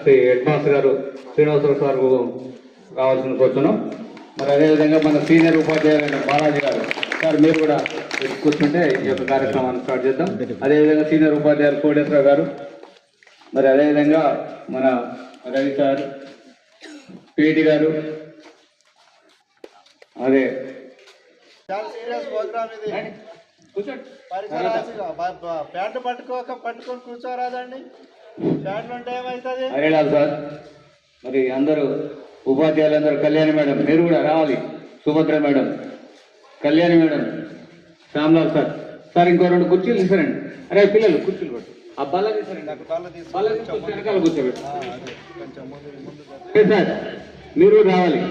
Shri head master గారు Srinivasarao sir రావాల్సిన కూర్చున్నాం. మరి అదేవిధంగా మన సీనియర్ ఉపాధ్యాయులైన బాలాజీ గారు సార్ మీరు కూడా కూర్చుంటే ఈ యొక్క కార్యక్రమాన్ని స్టార్ట్ చేద్దాం. అదేవిధంగా సీనియర్ ఉపాధ్యాయులు కోటేశ్వరరావు గారు, మరి అదేవిధంగా మన రవి సార్, పిటి గారు, అదే చాలా సీరియస్ ప్రోగ్రామ్ ఇది. ప్యాంటు పట్టుకొని కూర్చోరాదండి. ప్యాంట్లు ఉంటే ఏమవుతుంది? హరిలాల్ సార్, మరి అందరూ ఉపాధ్యాయులందరూ, కళ్యాణి మేడం మీరు కూడా రావాలి, Subhadra madam, Kalyani madam, Shyamlal sir, sir ఇంకో 2 కుర్చీలు తీసారండి. అరే పిల్లలు కుర్చీలు పట్టు, ఆ బల్ల తీసారండి, వెనకాల కూర్చోబెట్టు సార్, మీరు రావాలి,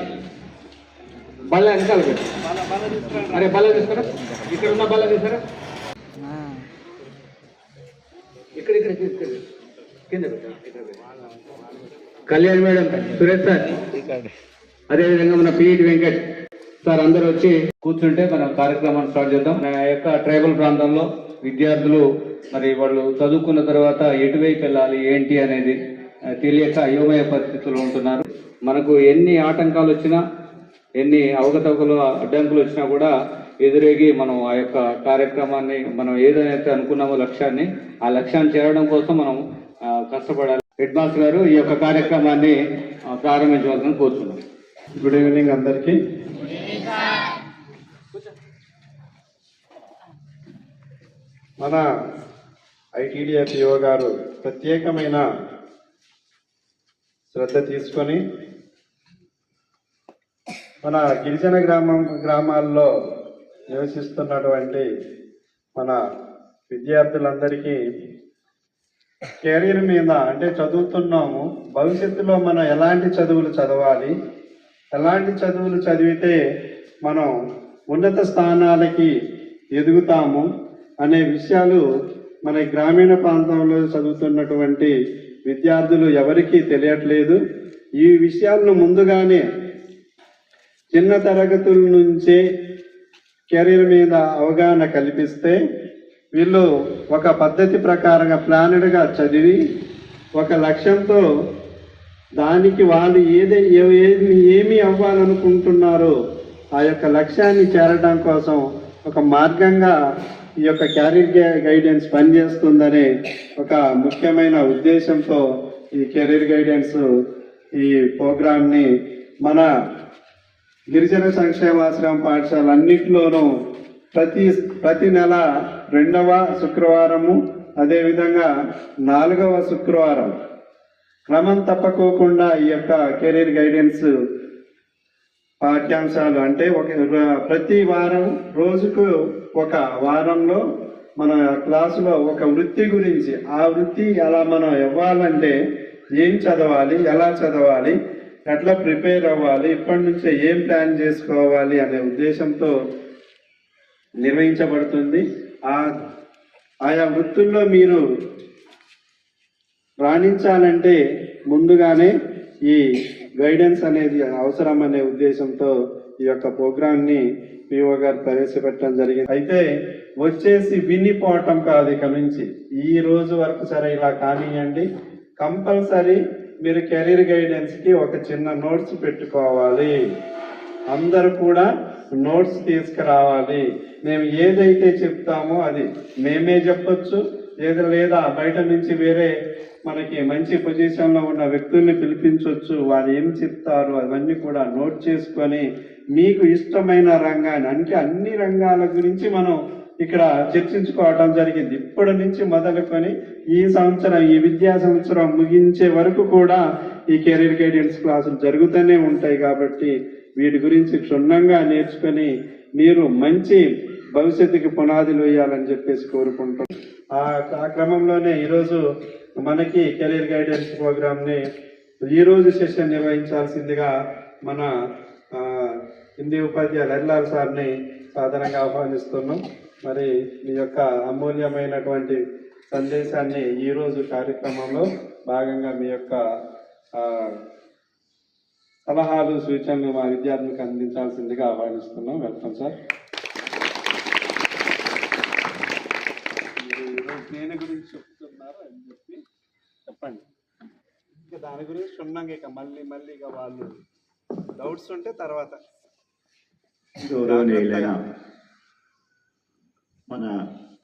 బల్ల వెనకాల పెట్టు. అరే బల్ల తీసుకురా, ఇక్కడ ఉన్న బల్ల తీసారా, ఇక్కడ ఇక్కడ ఇక్కడ కింద కళ్యాణ్ మేడం, సురేష్ సార్, అదేవిధంగా మన పిఈటి వెంకట్ సార్ అందరూ వచ్చి కూర్చుంటే మనం కార్యక్రమాన్ని స్టార్ట్ చేద్దాం. మన యొక్క ట్రైబల్ ప్రాంతంలో విద్యార్థులు మరి వాళ్ళు చదువుకున్న తర్వాత ఎటువైపు వెళ్ళాలి ఏంటి అనేది తెలియక అయోమయ పరిస్థితుల్లో ఉంటున్నారు. మనకు ఎన్ని ఆటంకాలు వచ్చినా, ఎన్ని అవకతవకలు అడ్డంకులు వచ్చినా కూడా ఎదురేగి మనం ఆ యొక్క కార్యక్రమాన్ని మనం ఏదైతే అనుకున్నామో లక్ష్యాన్ని, ఆ లక్ష్యాన్ని చేరడం కోసం మనం కష్టపడాలి. హెడ్ మాస్టర్ గారు ఈ యొక్క కార్యక్రమాన్ని ప్రారంభించవలసిన కోరుతున్నాం. గుడ్ ఈవినింగ్ అందరికీ. మన ఐటీడీఎఫ్ఈఓ గారు ప్రత్యేకమైన శ్రద్ధ తీసుకొని మన గిరిజన గ్రామాల్లో నివసిస్తున్నటువంటి మన విద్యార్థులందరికీ కెరీర్ మీద, అంటే చదువుతున్నాము, భవిష్యత్తులో మనం ఎలాంటి చదువులు చదవాలి, ఎలాంటి చదువులు చదివితే మనం ఉన్నత స్థానాలకి ఎదుగుతాము అనే విషయాలు మన గ్రామీణ ప్రాంతంలో చదువుతున్నటువంటి విద్యార్థులు ఎవరికీ తెలియట్లేదు. ఈ విషయాలను ముందుగానే చిన్న తరగతుల నుంచే కెరీర్ మీద అవగాహన కల్పిస్తే వీళ్ళు ఒక పద్ధతి ప్రకారంగా ప్లానెడ్గా చదివి ఒక లక్ష్యంతో దానికి వాళ్ళు ఏమి అవ్వాలనుకుంటున్నారో ఆ యొక్క లక్ష్యాన్ని చేరడం కోసం ఒక మార్గంగా ఈ యొక్క కెరీర్ గైడెన్స్ పనిచేస్తుందనే ఒక ముఖ్యమైన ఉద్దేశంతో ఈ కెరీర్ గైడెన్స్ ఈ ప్రోగ్రామ్ని మన గిరిజన సంక్షేమాశ్రమ పాఠశాల అన్నింటిలోనూ ప్రతి నెల 2వ శుక్రవారము, అదేవిధంగా 4వ శుక్రవారం క్రమం తప్పకోకుండా ఈ యొక్క కెరీర్ గైడెన్స్ పాఠ్యాంశాలు, అంటే ప్రతి వారం రోజుకు ఒక వారంలో మన క్లాసులో ఒక వృత్తి గురించి, ఆ వృత్తి ఎలా మనం ఇవ్వాలంటే ఏం చదవాలి, ఎలా చదవాలి, ఎట్లా ప్రిపేర్ అవ్వాలి, ఇప్పటి నుంచే ఏం ప్లాన్ చేసుకోవాలి అనే ఉద్దేశంతో నిర్వహించబడుతుంది. ఆయా వృత్తుల్లో మీరు రాణించాలంటే ముందుగానే ఈ గైడెన్స్ అనేది అవసరం అనే ఉద్దేశంతో ఈ యొక్క ప్రోగ్రామ్ని పిఓ గారు ప్రవేశపెట్టడం జరిగింది. అయితే వచ్చేసి వినిపోవటం కాదు, ఇక నుంచి ఈ రోజు వరకు సరే ఇలా కానివ్వండి, కంపల్సరీ మీరు కెరీర్ గైడెన్స్కి ఒక చిన్న నోట్స్ పెట్టుకోవాలి. అందరూ కూడా నోట్స్ తీసుకురావాలి. మేము ఏదైతే చెప్తామో అది మేమే చెప్పొచ్చు, లేదా బయట నుంచి వేరే మనకి మంచి పొజిషన్లో ఉన్న వ్యక్తుల్ని పిలిపించవచ్చు. వారు ఏం చెప్తారు అవన్నీ కూడా నోట్ చేసుకొని మీకు ఇష్టమైన రంగాన్ని, అంటే అన్ని రంగాల గురించి మనం ఇక్కడ చర్చించుకోవటం జరిగింది. ఇప్పటి నుంచి మొదలుకొని ఈ సంవత్సరం, ఈ విద్యా సంవత్సరం ముగించే వరకు కూడా ఈ కెరీర్ గైడెన్స్ క్లాసులు జరుగుతూనే ఉంటాయి. కాబట్టి వీటి గురించి క్షుణ్ణంగా నేర్చుకొని మీరు మంచి భవిష్యత్తుకి పునాదులు వేయాలని చెప్పేసి కోరుకుంటాం. ఆ క్రమంలోనే ఈరోజు మనకి కెరీర్ గైడెన్స్ ప్రోగ్రామ్ని ఈరోజు సెషన్ నిర్వహించాల్సిందిగా మన హిందీ ఉపాధ్యాయులు హరిలాల్ సార్ని సాధారణంగా ఆహ్వానిస్తున్నాం. మరి మీ యొక్క అమూల్యమైనటువంటి సందేశాన్ని ఈరోజు కార్యక్రమంలో భాగంగా మీ యొక్క సలహాలు, సూచనలు మా విద్యార్థులకు అందించాల్సిందిగా ఆహ్వానిస్తున్నాం. Welcome sir. దేని గురించి చెప్తున్నారు అని చెప్పి చెప్పండి. దాని గురించి క్షుణ్ణంగా ఇక మళ్ళీ ఇక వాళ్ళు డౌట్స్ ఉంటే తర్వాత. గౌరవనీయులైన మన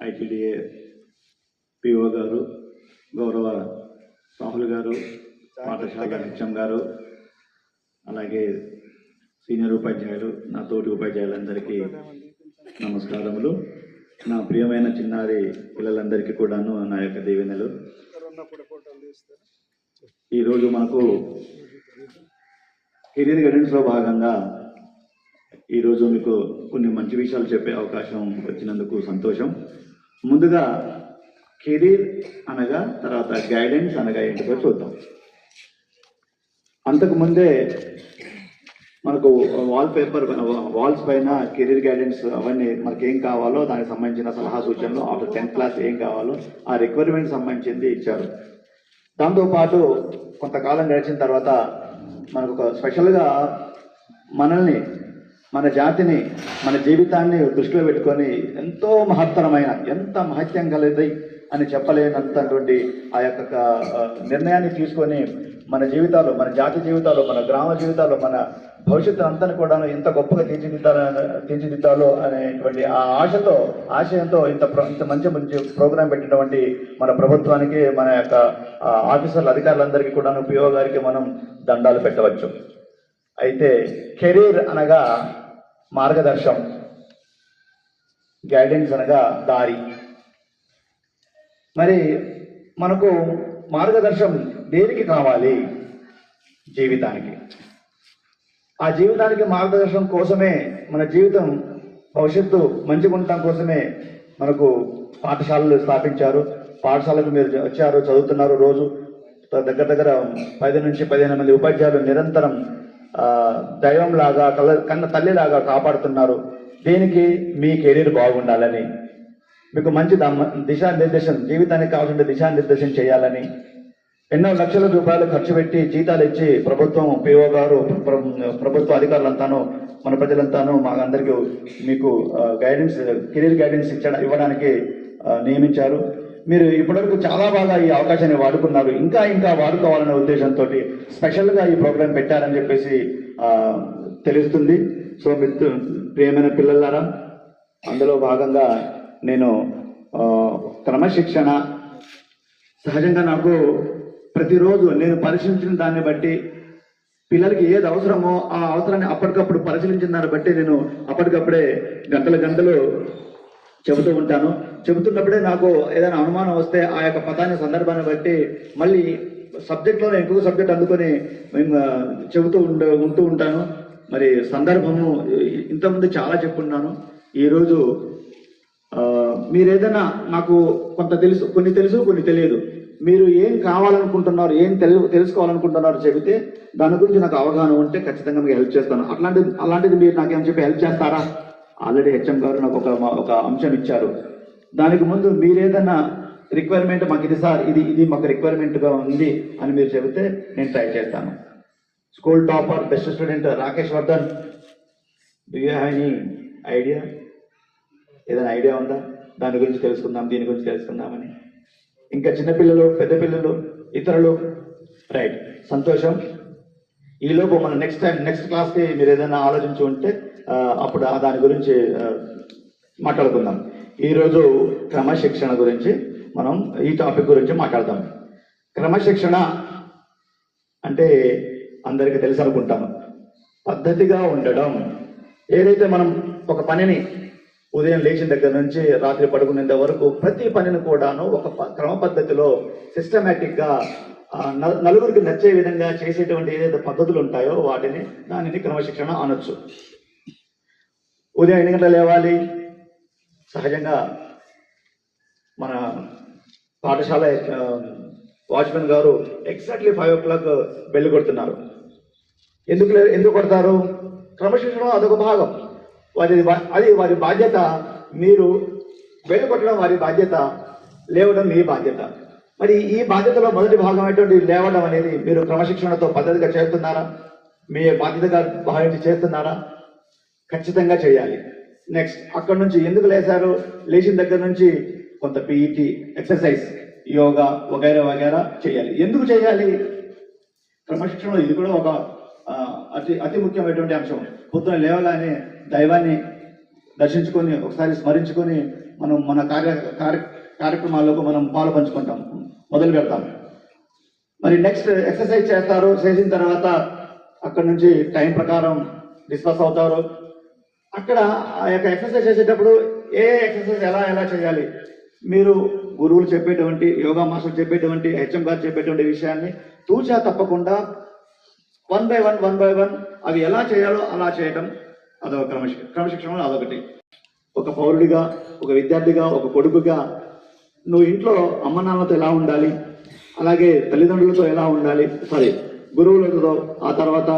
ఐటీడీఏ పిఓ గారు, గౌరవ రాహుల్ గారు, పాఠశాల హెచ్ఎం గారు, అలాగే సీనియర్ ఉపాధ్యాయులు, నా తోటి ఉపాధ్యాయులందరికీ నమస్కారములు. నా ప్రియమైన చిన్నారి పిల్లలందరికీ కూడాను నా యొక్క దీవెనలు. ఈరోజు మనకు కెరీర్ గైడెన్స్లో భాగంగా ఈరోజు మీకు కొన్ని మంచి విషయాలు చెప్పే అవకాశం వచ్చినందుకు సంతోషం. ముందుగా కెరీర్ అనగా, తర్వాత గైడెన్స్ అనగా ఏంటో చూద్దాం. అంతకుముందే మనకు వాల్స్ పైన కెరీర్ గైడెన్స్ అవన్నీ మనకి ఏం కావాలో దానికి సంబంధించిన సలహా సూచనలు, ఆఫ్టర్ 10th క్లాస్ ఏం కావాలో ఆ రిక్వైర్మెంట్ సంబంధించింది ఇచ్చారు. దాంతోపాటు కొంతకాలం గడిచిన తర్వాత మనకు ఒక స్పెషల్గా మనల్ని, మన జాతిని, మన జీవితాన్ని దృష్టిలో పెట్టుకొని ఎంతో మహత్తరమైన, ఎంత మహత్యం కలిగి అని చెప్పలేనంతటువంటి ఆ యొక్క నిర్ణయాన్ని తీసుకొని మన జీవితాలు, మన జాతి జీవితాలు, మన గ్రామ జీవితాలు, మన భవిష్యత్తు అంతా కూడా ఎంత గొప్పగా తీర్చిదిద్దాలో అనేటువంటి ఆ ఆశయంతో ఇంత మంచి ప్రోగ్రాం పెట్టినటువంటి మన ప్రభుత్వానికి, మన యొక్క ఆఫీసర్లు, అధికారులందరికీ కూడా పిఓ గారికి మనం దండాలు పెట్టవచ్చు. అయితే కెరీర్ అనగా మార్గదర్శం, గైడెన్స్ అనగా దారి. మరి మనకు మార్గదర్శనం దేనికి కావాలి? జీవితానికి. ఆ జీవితానికి మార్గదర్శనం కోసమే, మన జీవితం భవిష్యత్తు మంచిగా ఉండటం కోసమే మనకు పాఠశాలలు స్థాపించారు. పాఠశాలకు మీరు వచ్చారు, చదువుతున్నారు. రోజు దగ్గర 10 నుంచి 15 మంది ఉపాధ్యాయులు నిరంతరం దైవంలాగా, కన్న తల్లిలాగా కాపాడుతున్నారు. దేనికి? మీ కెరీర్ బాగుండాలని, మీకు మంచి దిశానిర్దేశం, జీవితానికి కావాల్సిన దిశానిర్దేశం చేయాలని ఎన్నో లక్షల రూపాయలు ఖర్చు పెట్టి జీతాలు ఇచ్చి ప్రభుత్వం, పిఓ గారు, ప్రభుత్వ అధికారులంతాను, మన ప్రజలంతాను మా అందరికీ మీకు గైడెన్స్, కెరీర్ గైడెన్స్ ఇవ్వడానికి నియమించారు. మీరు ఇప్పటివరకు చాలా బాగా ఈ అవకాశాన్ని వాడుకున్నారు. ఇంకా వాడుకోవాలనే ఉద్దేశంతో స్పెషల్గా ఈ ప్రోగ్రాం పెట్టారని చెప్పేసి తెలుస్తుంది. సో ప్రియమైన పిల్లలారా, అందులో భాగంగా నేను క్రమశిక్షణ, సహజంగా నాకు ప్రతిరోజు నేను పరిశీలించిన దాన్ని బట్టి పిల్లలకి ఏది అవసరమో ఆ అవసరాన్ని అప్పటికప్పుడు పరిశీలించిన దాన్ని బట్టి నేను అప్పటికప్పుడే గంటలు చెబుతూ ఉంటాను. చెబుతున్నప్పుడే నాకు ఏదైనా అనుమానం వస్తే ఆ యొక్క పదాన్ని, సందర్భాన్ని బట్టి మళ్ళీ సబ్జెక్ట్లోనే ఇంకొక సబ్జెక్ట్ అందుకొని ఉంటూ ఉంటాను. మరి సందర్భము ఇంతకుముందు చాలా చెప్పున్నాను. ఈరోజు మీరు ఏదైనా, నాకు కొన్ని తెలుసు కొన్ని తెలియదు. మీరు ఏం కావాలనుకుంటున్నారు, ఏం తెలుసుకోవాలనుకుంటున్నారు చెబితే దాని గురించి నాకు అవగాహన ఉంటే ఖచ్చితంగా మీకు హెల్ప్ చేస్తాను. అలాంటిది మీరు నాకేం చెప్పి హెల్ప్ చేస్తారా? ఆల్రెడీ హెచ్ఎం గారు నాకు ఒక అంశం ఇచ్చారు. దానికి ముందు మీరు ఏదైనా రిక్వైర్మెంట్, మాకు ఇది సార్, ఇది మాకు రిక్వైర్మెంట్గా ఉంది అని మీరు చెబితే నేను ట్రై చేస్తాను. School topper, best student Rakesh Vardhan, do you have any idea? ఏదైనా ఐడియా ఉందా? దాని గురించి తెలుసుకుందాం, దీని గురించి తెలుసుకుందామని. ఇంకా చిన్నపిల్లలు, పెద్ద పిల్లలు, ఇతరులు, రైట్, సంతోషం. ఈలోపు మన నెక్స్ట్ క్లాస్కి మీరు ఏదైనా ఆలోచించి ఉంటే అప్పుడు దాని గురించి మాట్లాడుకుందాం. ఈరోజు క్రమశిక్షణ గురించి మనం ఈ టాపిక్ గురించి మాట్లాడదాం. క్రమశిక్షణ అంటే అందరికీ తెలుసు అనుకుంటాను, పద్ధతిగా ఉండడం. ఏదైతే మనం ఒక పనిని ఉదయం లేచిన దగ్గర నుంచి రాత్రి పడుకునేంత వరకు ప్రతి పనిని కూడాను ఒక క్రమ పద్ధతిలో సిస్టమేటిక్గా నలుగురికి నచ్చే విధంగా చేసేటువంటి ఏదైతే పద్ధతులు ఉంటాయో దానిని క్రమశిక్షణ అనొచ్చు. ఉదయం 8 గంటలు లేవాలి. సహజంగా మన పాఠశాల వాచ్మెన్ గారు ఎగ్జాక్ట్లీ 5 o'clock బెల్ కొడుతున్నారు. ఎందుకు కొడతారు? క్రమశిక్షణ అదొక భాగం. అది వారి బాధ్యత. మీరు బెల్ కొట్టడం వారి బాధ్యత, లేవడం మీ బాధ్యత. మరి ఈ బాధ్యతలో మొదటి భాగం అయినటువంటి లేవడం అనేది మీరు క్రమశిక్షణతో పద్ధతిగా చేస్తున్నారా? మీ బాధ్యతగా భావించి చేస్తున్నారా? ఖచ్చితంగా చేయాలి. నెక్స్ట్, అక్కడి నుంచి ఎందుకు లేచారు? లేచిన దగ్గర నుంచి కొంత పీఈటీ, ఎక్సర్సైజ్, యోగా వగైరా చేయాలి. ఎందుకు చేయాలి? క్రమశిక్షణలో ఇది కూడా ఒక అతి ముఖ్యమైనటువంటి అంశం. పొద్దున లేవగానే దైవాన్ని దర్శించుకొని ఒకసారి స్మరించుకొని మనం మన కార్యక్రమాలకు మనం పాలు పంచుకుంటాం, మొదలు పెడతాం. మరి నెక్స్ట్ ఎక్సర్సైజ్ చేస్తారు, చేసిన తర్వాత అక్కడ నుంచి టైం ప్రకారం డిస్కస్ అవుతారు. అక్కడ ఆ యొక్క ఎక్సర్సైజ్ చేసేటప్పుడు ఏ ఎక్సర్సైజ్ ఎలా చేయాలి, మీరు గురువులు చెప్పేటువంటి, యోగా మాస్టర్ చెప్పేటువంటి, హెచ్ఎం గారు చెప్పేటువంటి విషయాన్ని తూచా తప్పకుండా వన్ బై వన్ అవి ఎలా చేయాలో అలా చేయటం అదొక క్రమశిక్షణ. అదొకటి. ఒక పౌరుడిగా, ఒక విద్యార్థిగా, ఒక కొడుకుగా నువ్వు ఇంట్లో అమ్మ నాన్నతో ఎలా ఉండాలి, అలాగే తల్లిదండ్రులతో ఎలా ఉండాలి, గురువులతో, ఆ తర్వాత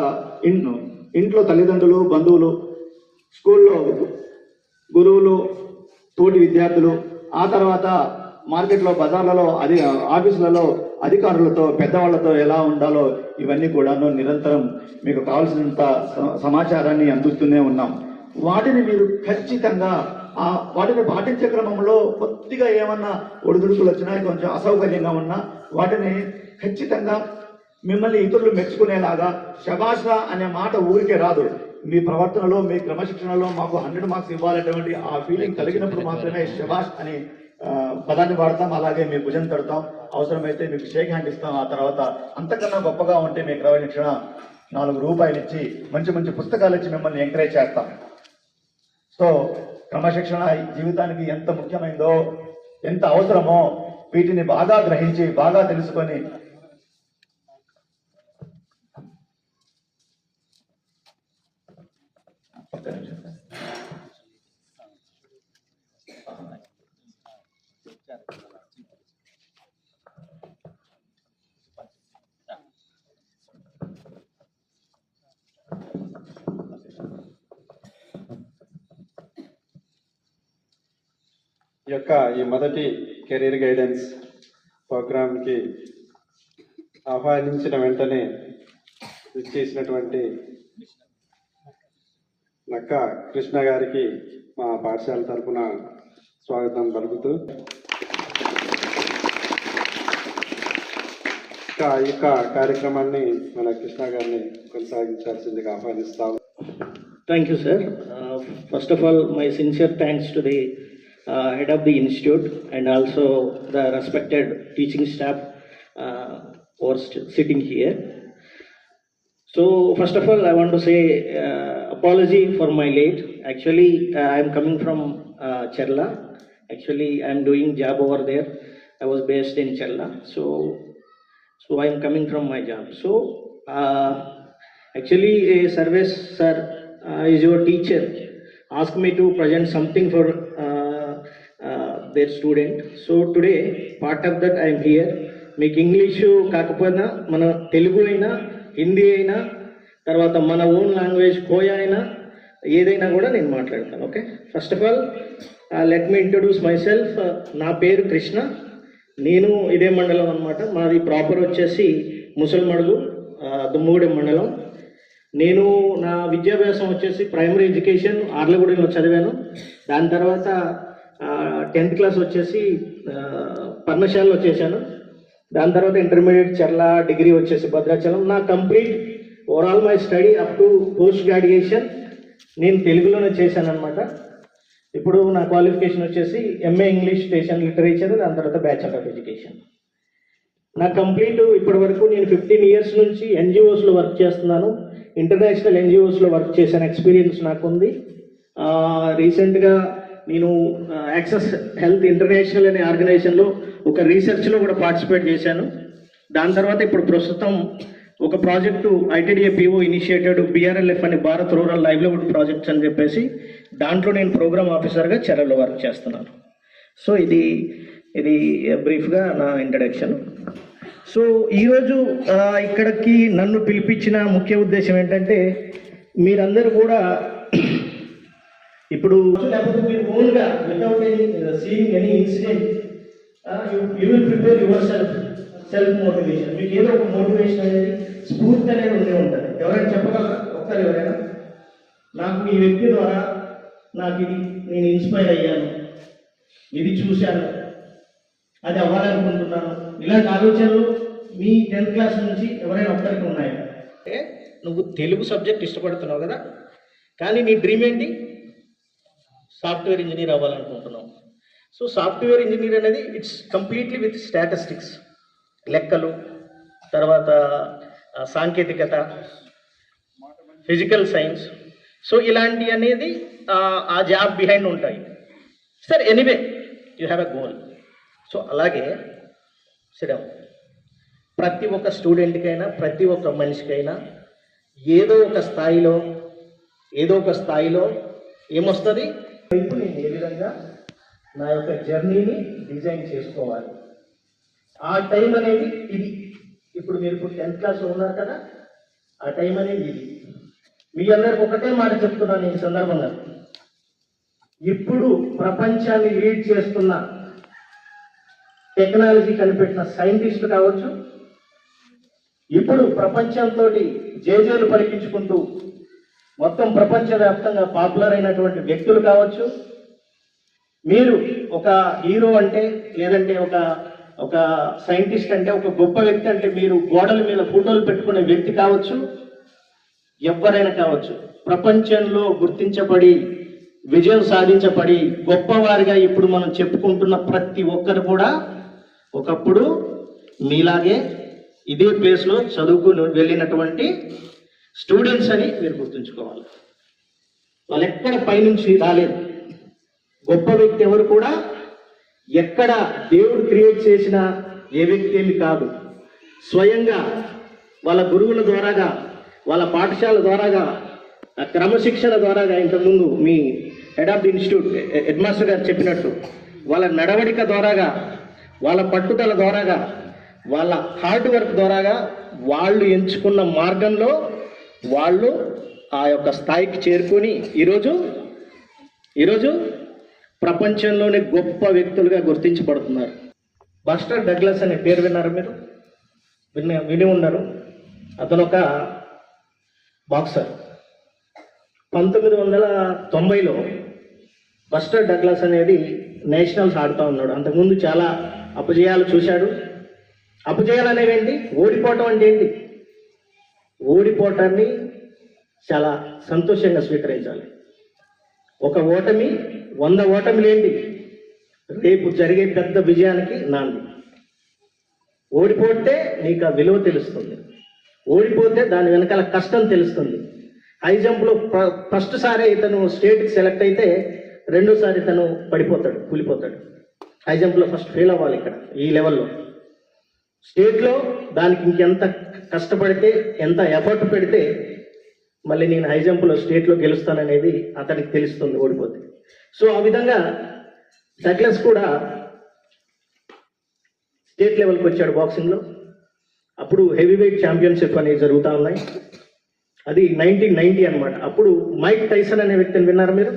ఇంట్లో తల్లిదండ్రులు, బంధువులు, స్కూల్లో గురువులు, తోటి విద్యార్థులు, ఆ తర్వాత మార్కెట్లో, బజార్లలో, ఆఫీసులలో అధికారులతో, పెద్దవాళ్లతో ఎలా ఉండాలో ఇవన్నీ కూడాను నిరంతరం మీకు కావాల్సినంత సమాచారాన్ని అందిస్తూనే ఉన్నాం. వాటిని మీరు ఖచ్చితంగా వాటిని పాటించే క్రమంలో కొద్దిగా ఏమన్నా ఒడిదుడుకులు వచ్చినా, కొంచెం అసౌకర్యంగా ఉన్నా వాటిని ఖచ్చితంగా మిమ్మల్ని ఇతరులు మెచ్చుకునేలాగా శభాష్ అనే మాట ఊరికే రాదు. మీ ప్రవర్తనలో, మీ క్రమశిక్షణలో మాకు 100 మార్క్స్ ఇవ్వాలనేటువంటి ఆ ఫీలింగ్ కలిగినప్పుడు మాత్రమే శభాష్ అని పదాన్ని వాడతాం. అలాగే మీ భుజం తడతాం, అవసరమైతే మీకు షేక్ హ్యాండ్ ఇస్తాం. ఆ తర్వాత అంతకన్నా గొప్పగా ఉంటే మీ క్రమశిక్షణ ₹4 ఇచ్చి మంచి మంచి పుస్తకాలు ఇచ్చి మిమ్మల్ని ఎంకరేజ్ చేస్తాం. సో క్రమశిక్షణ జీవితానికి ఎంత ముఖ్యమైందో, ఎంత అవసరమో వీటిని బాగా గ్రహించి, బాగా తెలుసుకొని ఈ మొదటి కెరీర్ గైడెన్స్ ప్రోగ్రామ్కి ఆహ్వానించిన వెంటనే ఇచ్చేసినటువంటి నక్క కృష్ణ గారికి మా పాఠశాల తరఫున స్వాగతం పలుకుతూ ఈ కార్యక్రమాన్ని మన కృష్ణ గారిని కొనసాగించాల్సిందిగా ఆహ్వానిస్తాము. Thank you, sir. First of all, my sincere thanks to the head of the institute and also the respected teaching staff who are sitting here. So, first of all, I want to say apology for my late. Actually, I am coming from Kerala. Actually, I am doing job over there. I was based in Kerala. So I am coming from my job. So, actually, Sarvesh sir is your teacher. Asked me to present something for their student. So today, part of that I am here. మీకు English కాకపోయినా మన తెలుగు అయినా, హిందీ అయినా, తర్వాత మన own language Koya అయినా, ఏదైనా కూడా నేను మాట్లాడతాను. Okay, first of all let me introduce my self. నా పేరు కృష్ణ. నేను ఇదే మండలం అనమాట. మాది ప్రాపర్ వచ్చేసి ముసల్మడుగు, దుమ్ముగూడెం మండలం. నేను నా విద్యాభ్యాసం వచ్చేసి ప్రైమరీ ఎడ్యుకేషన్ ఆర్లగూడెంలో చదివాను. దాని తర్వాత 10th క్లాస్ వచ్చేసి పర్ణశాలలో చేశాను. దాని తర్వాత ఇంటర్మీడియట్ చర్ల, డిగ్రీ వచ్చేసి భద్రాచలం. నా complete overall my study up to post graduation నేను తెలుగులోనే చేశాను అనమాట. ఇప్పుడు నా క్వాలిఫికేషన్ వచ్చేసి ఎంఏ ఇంగ్లీష్ స్టేషన్ లిటరేచర్, దాని తర్వాత బ్యాచిలర్ ఆఫ్ ఎడ్యుకేషన్. నా కంప్లీట్ ఇప్పటి వరకు నేను 15 years నుంచి ఎన్జిఓస్లో వర్క్ చేస్తున్నాను. ఇంటర్నేషనల్ ఎన్జిఓస్లో వర్క్ చేసిన ఎక్స్పీరియన్స్ నాకుంది. రీసెంట్గా నేను యాక్సెస్ హెల్త్ ఇంటర్నేషనల్ అనే ఆర్గనైజేషన్లో ఒక రీసెర్చ్లో కూడా పార్టిసిపేట్ చేశాను. దాని తర్వాత ఇప్పుడు ప్రస్తుతం ఒక project ITDA PO initiated BRLF అని భారత్ రూరల్ లైవ్లీహుడ్ ప్రాజెక్ట్స్ అని చెప్పేసి దాంట్లో నేను ప్రోగ్రామ్ ఆఫీసర్గా చెరలో వర్క్ చేస్తున్నాను. సో ఇది బ్రీఫ్గా నా ఇంట్రడక్షన్. సో ఈరోజు ఇక్కడికి నన్ను పిలిపించిన ముఖ్య ఉద్దేశం ఏంటంటే, మీరందరూ కూడా ఇప్పుడు లేకపోతే మీరు ఓన్గా without any seeing any incident you will prepare your self motivation. మీకు ఏదో ఒక మోటివేషన్ అనేది, స్ఫూర్తి అనేది ఉండే ఉంటుంది. ఎవరైనా చెప్పగలరా? ఒక్కరు ఎవరైనా నాకు ఈ వ్యక్తి ద్వారా నాకు నేను ఇన్స్పైర్ అయ్యాను, ఇది చూశాను, అది అవ్వాలనుకుంటున్నాను, ఇలాంటి ఆలోచనలు మీ 10th క్లాస్ నుంచి ఎవరైనా ఒక్కరికి ఉన్నాయా? అంటే నువ్వు తెలుగు సబ్జెక్ట్ ఇష్టపడుతున్నావు కదా, కానీ నీ డ్రీమ్ ఏంటి? సాఫ్ట్వేర్ ఇంజనీర్ అవ్వాలనుకుంటున్నావు. సో సాఫ్ట్వేర్ ఇంజనీర్ అనేది ఇట్స్ కంప్లీట్లీ విత్ స్టాటిస్టిక్స్, లెక్కలు, తర్వాత సాంకేతికత, ఫిజికల్ సైన్స్. సో ఇలాంటి అనేది ఆ జాబ్ బిహైండ్ ఉంటాయి. సరే, anyway you have a goal. So అలాగే సిడమ్ ప్రతి ఒక్క స్టూడెంట్కైనా, ప్రతి ఒక్క మనిషికైనా ఏదో ఒక స్థాయిలో ఏమొస్తుంది, ఇప్పుడు నేను ఏ విధంగా నా యొక్క జర్నీని డిజైన్ చేసుకోవాలి. ఆ టైం అనేది ఇది. ఇప్పుడు మీరు 10th క్లాస్లో ఉన్నారు కదా, ఆ టైం అనేది ఇది. మీ అందరికి ఒకటే మాట చెప్తున్నాను ఈ సందర్భంగా. ఇప్పుడు ప్రపంచాన్ని లీడ్ చేస్తున్న టెక్నాలజీ కనిపెట్టిన సైంటిస్టులు కావచ్చు, ఇప్పుడు ప్రపంచంతో జేజేలు పలికించుకుంటూ మొత్తం ప్రపంచవ్యాప్తంగా పాపులర్ అయినటువంటి వ్యక్తులు కావచ్చు, మీరు ఒక హీరో అంటే, లేదంటే ఒక సైంటిస్ట్ అంటే, ఒక గొప్ప వ్యక్తి అంటే మీరు గోడల మీద ఫోటోలు పెట్టుకునే వ్యక్తి కావచ్చు, ఎవరైనా కావచ్చు, ప్రపంచంలో గుర్తించబడి విజయం సాధించబడి గొప్పవారిగా ఇప్పుడు మనం చెప్పుకుంటున్న ప్రతి ఒక్కరు కూడా ఒకప్పుడు మీలాగే ఇదే ప్లేస్లో చదువుకుని వెళ్ళినటువంటి స్టూడెంట్స్ అని మీరు గుర్తుంచుకోవాలి. వాళ్ళు ఎక్కడ పైనుంచి రాలేదు. గొప్ప వ్యక్తి ఎవరు కూడా ఎక్కడ దేవుడు క్రియేట్ చేసిన ఏ వ్యక్తి ఏమి కాదు. స్వయంగా వాళ్ళ గురువుల ద్వారాగా, వాళ్ళ పాఠశాల ద్వారాగా, క్రమశిక్షణ ద్వారాగా, ఇంతకుముందు మీ head of the institute head master గారు చెప్పినట్టు వాళ్ళ నడవడిక ద్వారాగా, వాళ్ళ పట్టుదల ద్వారాగా, వాళ్ళ హార్డ్ వర్క్ ద్వారాగా వాళ్ళు ఎంచుకున్న మార్గంలో వాళ్ళు ఆ యొక్క స్థాయికి చేరుకొని ఈరోజు ప్రపంచంలోనే గొప్ప వ్యక్తులుగా గుర్తించబడుతున్నారు. బస్టర్ డగ్లస్ అనే పేరు విన్నారు మీరు? విని ఉన్నారు. అతను ఒక బాక్సర్. 1990లో బస్టర్ డగ్లస్ అనేది నేషనల్స్ ఆడుతూ ఉన్నాడు. అంతకుముందు చాలా అపజయాలు చూశాడు. అపజయాలు అనేవి ఏంటి? ఓడిపోవటం అంటే ఏంటి? ఓడిపోవటాన్ని చాలా సంతోషంగా స్వీకరించాలి. ఒక ఓటమి 100 ఓటమిలు ఏంటి? రేపు జరిగే పెద్ద విజయానికి నాంది. ఓడిపోతే నీకు ఆ విలువ తెలుస్తుంది. ఓడిపోతే దాని వెనకాల కష్టం తెలుస్తుంది. హై జంప్లో ఫస్ట్ సారి ఇతను స్టేట్కి సెలెక్ట్ అయితే రెండోసారి ఇతను పడిపోతాడు, కూలిపోతాడు. హై జంప్లో ఫస్ట్ ఫెయిల్ అవ్వాలి. ఇక్కడ ఈ లెవెల్లో స్టేట్లో దానికి ఇంకెంత కష్టపడితే, ఎంత ఎఫర్ట్ పెడితే మళ్ళీ నేను హై జంప్లో స్టేట్లో గెలుస్తాననేది అతనికి తెలుస్తుంది ఓడిపోతే. సో ఆ విధంగా డగ్లస్ కూడా స్టేట్ లెవెల్కి వచ్చాడు బాక్సింగ్లో. అప్పుడు హెవీ వెయిట్ ఛాంపియన్షిప్ అనేవి జరుగుతూ ఉన్నాయి. అది 1990 అనమాట. అప్పుడు మైక్ టైసన్ అనే వ్యక్తిని విన్నారు మీరు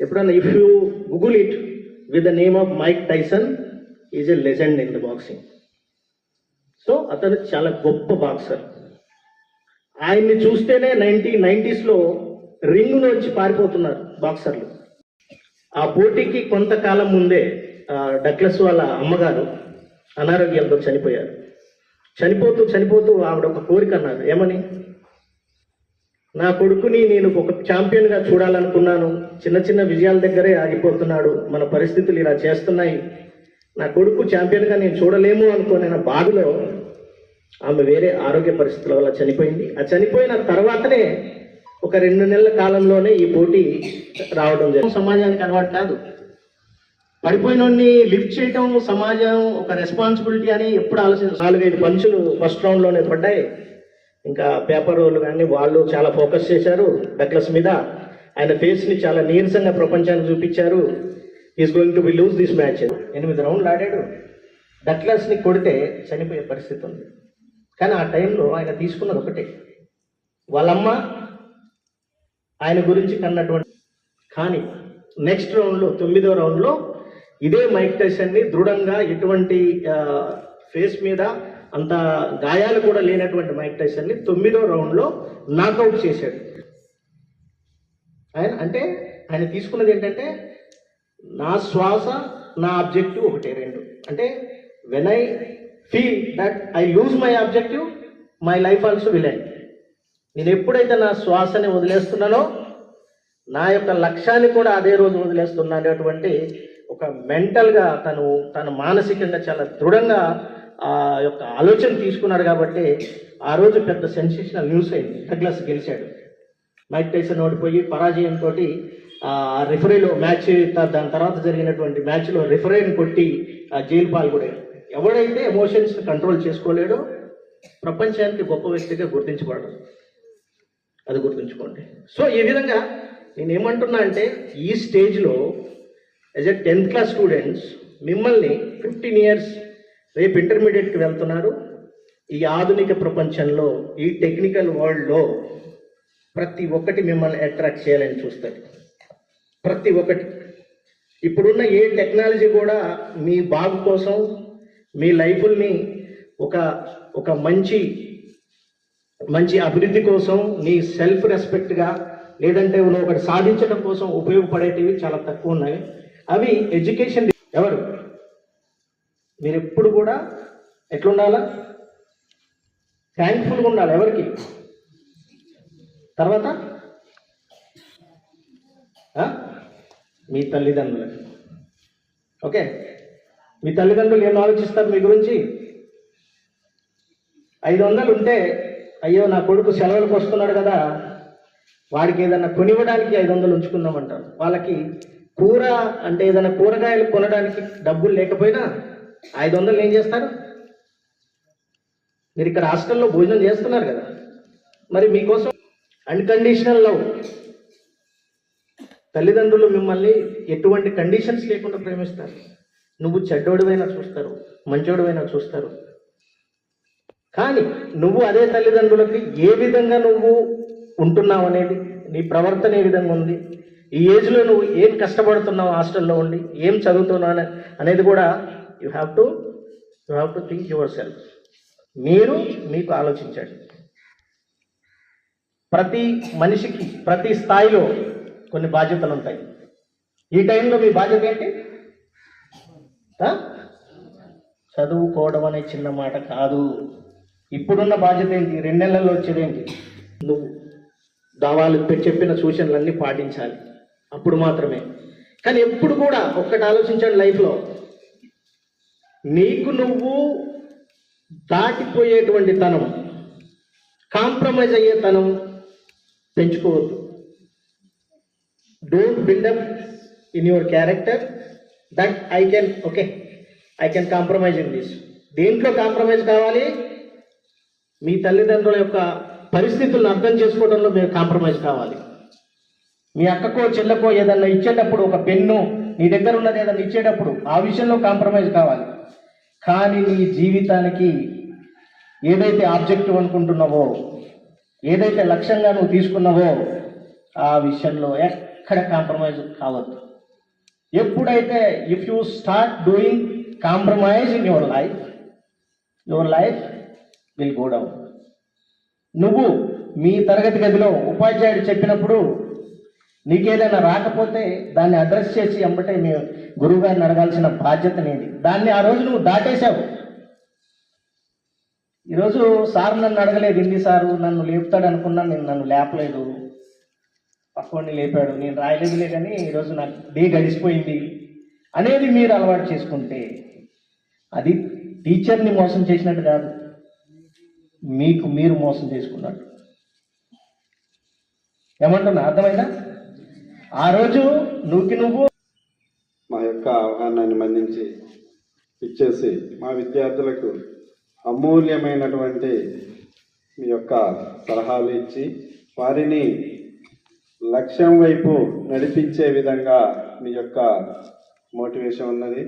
ఎప్పుడన్నా? If you Google it with the name of Mike Tyson, is a legend in the boxing. So అతను చాలా గొప్ప బాక్సర్. ఆయన్ని చూస్తేనే 1990sలో రింగ్ నుంచి పారిపోతున్నారు బాక్సర్లు. ఆ పోటీకి కొంతకాలం ముందే డగ్లస్ వాళ్ళ అమ్మగారు అనారోగ్యంతో చనిపోయారు. చనిపోతూ ఆవిడ ఒక కోరిక అన్నారు. ఏమని? నా కొడుకుని నేను ఒక ఛాంపియన్గా చూడాలనుకున్నాను, చిన్న విజయాల దగ్గరే ఆగిపోతున్నాడు, మన పరిస్థితులు ఇలా చేస్తున్నాయి, నా కొడుకు ఛాంపియన్గా నేను చూడలేము అనుకోని బాధలో ఆమె వేరే ఆరోగ్య పరిస్థితుల వల్ల చనిపోయింది. ఆ చనిపోయిన తర్వాతనే ఒక 2 నెలల కాలంలోనే ఈ పోటీ రావడం జరిగింది. సమాజానికి అలవాటు కాదు. పడిపోయినోడిని లిఫ్ట్ చేయటం సమాజం ఒక రెస్పాన్సిబిలిటీ అని ఎప్పుడు ఆలోచన. 4-5 పంచులు ఫస్ట్ రౌండ్లోనే పడ్డాయి. ఇంకా పేపర్ వాళ్ళు కానీ వాళ్ళు చాలా ఫోకస్ చేశారు డగ్లస్ మీద. ఆయన ఫేస్ని చాలా నీరసంగా ప్రపంచానికి చూపించారు. Is going to be lose this match. 8 రౌండ్లు ఆడాడు. డగ్లస్ని కొడితే చనిపోయే పరిస్థితి ఉంది. కానీ ఆ టైంలో ఆయన తీసుకున్నది ఒకటే, వాళ్ళమ్మ ఆయన గురించి కన్నటువంటి. కానీ నెక్స్ట్ రౌండ్లో 9వ రౌండ్లో ఇదే మైక్ టైసన్ని దృఢంగా, ఎటువంటి ఫేస్ మీద అంత గాయాలు కూడా లేనటువంటి మైక్ టైసన్ని 9వ రౌండ్లో నాకౌట్ చేశాడు. ఆయన తీసుకున్నది ఏంటంటే, నా శ్వాస, నా ఆబ్జెక్టివ్ ఒకటే, 2. అంటే when I feel that I lose my objective, my life also will end. నేను ఎప్పుడైతే నా శ్వాసని వదిలేస్తున్నానో నా యొక్క లక్ష్యాన్ని కూడా అదే రోజు వదిలేస్తున్నా అనేటువంటి ఒక మెంటల్గా తను మానసికంగా చాలా దృఢంగా ఆ యొక్క ఆలోచన తీసుకున్నాడు. కాబట్టి ఆ రోజు పెద్ద సెన్సేషనల్ న్యూస్ అయింది. డగ్లస్ గెలిచాడు, మైక్ టైసన్ ఓడిపోయి పరాజయంతో రిఫరీలో మ్యాచ్, దాని తర్వాత జరిగినటువంటి మ్యాచ్లో రిఫరీని కొట్టి జైలు పాల్గొడాడు. ఎవడైతే ఎమోషన్స్ని కంట్రోల్ చేసుకోలేడో ప్రపంచానికి గొప్ప వ్యక్తిగా గుర్తించబడదు. అది గుర్తుంచుకోండి. సో ఈ విధంగా నేను ఏమంటున్నా అంటే ఈ స్టేజ్లో as a 10th class students మిమ్మల్ని 15 years రేపు ఇంటర్మీడియట్కి వెళ్తున్నారు. ఈ ఆధునిక ప్రపంచంలో, ఈ టెక్నికల్ వరల్డ్లో ప్రతి ఒక్కటి మిమ్మల్ని అట్రాక్ట్ చేయాలని చూస్తుంది. ప్రతి ఒక్కటి ఇప్పుడున్న ఏ టెక్నాలజీ కూడా మీ బాగు కోసం, మీ లైఫ్ని ఒక మంచి అభివృద్ధి కోసం, నీ సెల్ఫ్ రెస్పెక్ట్గా, లేదంటే ఒకటి సాధించడం కోసం ఉపయోగపడేటివి చాలా తక్కువ ఉన్నాయి. అవి ఎడ్యుకేషన్. ఎవరు మీరు ఎప్పుడు కూడా ఎట్లుండాలా? థ్యాంక్ఫుల్గా ఉండాలి. ఎవరికి? తర్వాత మీ తల్లిదండ్రులకి. ఓకే, మీ తల్లిదండ్రులు ఏం ఆలోచిస్తారు మీ గురించి? 500 ఉంటే అయ్యో నా కొడుకు సెలవులకు వస్తున్నాడు కదా, వాడికి ఏదైనా కొనివ్వడానికి 500 ఉంచుకుందామంటారు. వాళ్ళకి కూర అంటే ఏదైనా కూరగాయలు కొనడానికి డబ్బులు లేకపోయినా 500 ఏం చేస్తారు? మీరు ఇక్కడ హాస్టల్లో భోజనం చేస్తున్నారు కదా, మరి మీకోసం అన్కండిషనల్ లవ్. తల్లిదండ్రులు మిమ్మల్ని ఎటువంటి కండిషన్స్ లేకుండా ప్రేమిస్తారు. నువ్వు చెడ్డోడివైనా చూస్తారు, మంచోడివైనా చూస్తారు. కానీ నువ్వు అదే తల్లిదండ్రులకి ఏ విధంగా నువ్వు ఉంటున్నావు అనేది, నీ ప్రవర్తన ఏ విధంగా ఉంది, ఈ ఏజ్లో నువ్వు ఏం కష్టపడుతున్నావు, హాస్టల్లో ఉండి ఏం చదువుతున్నావు అనేది కూడా you have to think your self. మీకు ఆలోచించండి. ప్రతి మనిషికి ప్రతి స్థాయిలో కొన్ని బాధ్యతలు ఉంటాయి. ఈ టైంలో మీ బాధ్యత ఏంటి? చదువుకోవడం అనే చిన్న మాట కాదు. ఇప్పుడున్న బాధ్యత ఏంటి? 2 నెలల్లో వచ్చేదేంటి? నువ్వు వాళ్ళు చెప్పిన సూచనలన్నీ పాటించాలి. అప్పుడు మాత్రమే. కానీ ఎప్పుడు కూడా ఒక్కటి ఆలోచించండి, లైఫ్లో నీకు నువ్వు దాటిపోయేటువంటి తనం, కాంప్రమైజ్ అయ్యే తనం పెంచుకోవద్దు. Don't build up in your character that I can compromise in this. దేంట్లో కాంప్రమైజ్ కావాలి? మీ తల్లిదండ్రుల యొక్క పరిస్థితులను అర్థం చేసుకోవడంలో మీరు కాంప్రమైజ్ కావాలి. మీ అక్కకో చెల్లెకో ఏదన్నా ఇచ్చేటప్పుడు, ఒక పెన్ను నీ దగ్గర ఉన్నది ఏదన్నా ఇచ్చేటప్పుడు ఆ విషయంలో కాంప్రమైజ్ కావాలి. కానీ నీ జీవితానికి ఏదైతే ఆబ్జెక్టివ్ అనుకుంటున్నావో, ఏదైతే లక్ష్యంగా నువ్వు తీసుకున్నావో ఆ విషయంలో ఎక్కడ కాంప్రమైజ్ కావద్దు. ఎప్పుడైతే if you start doing compromise in your life will go down. నువ్వు మీ తరగతి గదిలో ఉపాధ్యాయుడు చెప్పినప్పుడు నీకేదైనా రాకపోతే దాన్ని అడ్రస్ చేసి వెంబటే మీ గురువు గారిని అడగాల్సిన బాధ్యత నీది. దాన్ని ఆ రోజు నువ్వు దాటేశావు. ఈరోజు సార్ నన్ను అడగలేదు, హిందీ సారు నన్ను లేపుతాడు అనుకున్నాను, నన్ను లేపలేదు, పక్కవాడిని లేపాడు, నేను రాయలేదులే, కానీ ఈరోజు నాకు డే గడిచిపోయింది అనేది మీరు అలవాటు చేసుకుంటే అది టీచర్ని మోసం చేసినట్టు కాదు, మీకు మీరు మోసం చేసుకున్నట్టు. ఏమంటున్నా? అర్థమైందా? ఆ రోజు నువ్వు మా యొక్క ఆహ్వానాన్ని మన్నించి ఇచ్చేసి మా విద్యార్థులకు అమూల్యమైనటువంటి మీ యొక్క సలహాలు ఇచ్చి వారిని లక్ష్యం వైపు నడిపించే విధంగా మీ యొక్క మోటివేషన్ ఉన్నది.